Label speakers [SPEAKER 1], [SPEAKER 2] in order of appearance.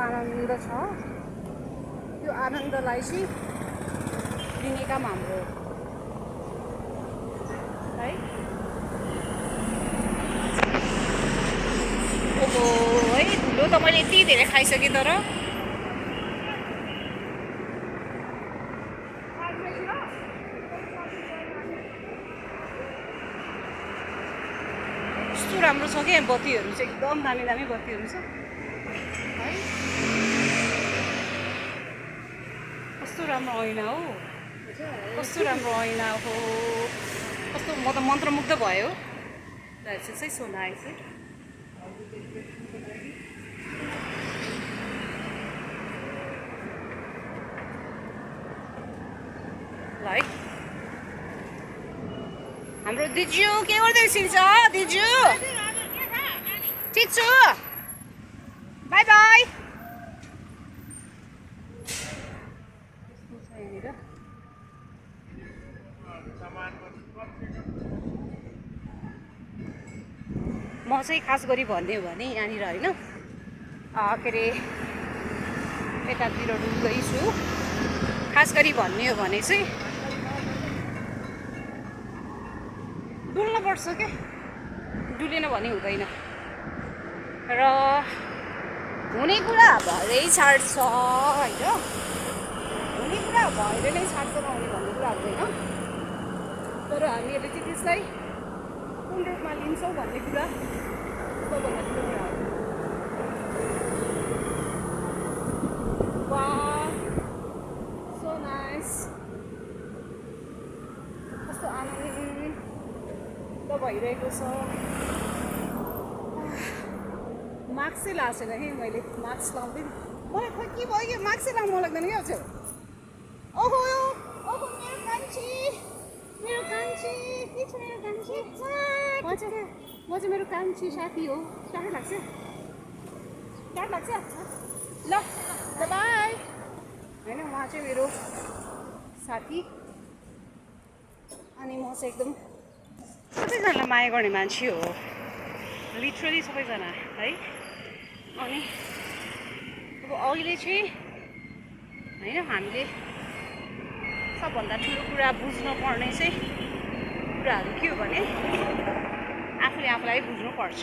[SPEAKER 1] आनन्द छ। यो आनन्दलाई चाहिँ लिने काम हाम्रो है। ओहो है, धुलो त मैले यति धेरै खाइसकेँ तर कस्तो राम्रो छ क्या बत्तीहरू चाहिँ, एकदम दामी दामी बत्तीहरू छ है। कस्तो राम्रो ऐना हो, कस्तो राम्रो ऐना हो, कस्तो म त मन्त्रमुग्ध भयो। That's just so nice. Like हाम्रो दिजु के गर्दैछिन्छ दिजु? ठिक छु, बाई बाई। म चाहिँ खास गरी भन्ने हो भने यहाँनिर होइन के अरे यतातिर डुल्दैछु। खास गरी भन्ने हो भने चाहिँ डुल्नुपर्छ क्या, डुलेन भने हुँदैन। र हुने कुरा भएरै छाड्छ होइन, हुने कुरा भएर नै छाड्छ नहुने भन्ने कुरा हुँदैन। तर हामीहरूले चाहिँ त्यसलाई कुन रूपमा लिन्छौँ भन्ने कुरा सबभन्दा ठुलो कुरा हो। वाह, सो नाइस। कस्तो आनन्द भइरहेको छ। मास्क चाहिँ लाएको छैन है मैले, मास्क लाउँदै मलाई खोइ के भयो कि मास्कै लाउनु मन लाग्दैन क्या अझ। ओहो ओहो मेरो कान्छी, मेरो कान्छी के छ, मेरो कान्छी म चाहिँ मेरो कान्छी साथी हो। टाढो लाग्छ, टाढो लाग्छ ल बाई होइन। उहाँ चाहिँ मेरो साथी अनि म चाहिँ एकदम सबैजनालाई माया गर्ने मान्छे हो, लिटरली सबैजना है। अनि अब अहिले चाहिँ होइन हामीले सबभन्दा ठुलो कुरा बुझ्नुपर्ने चाहिँ कुराहरू के हो भने आफूले आफूलाई बुझ्नुपर्छ।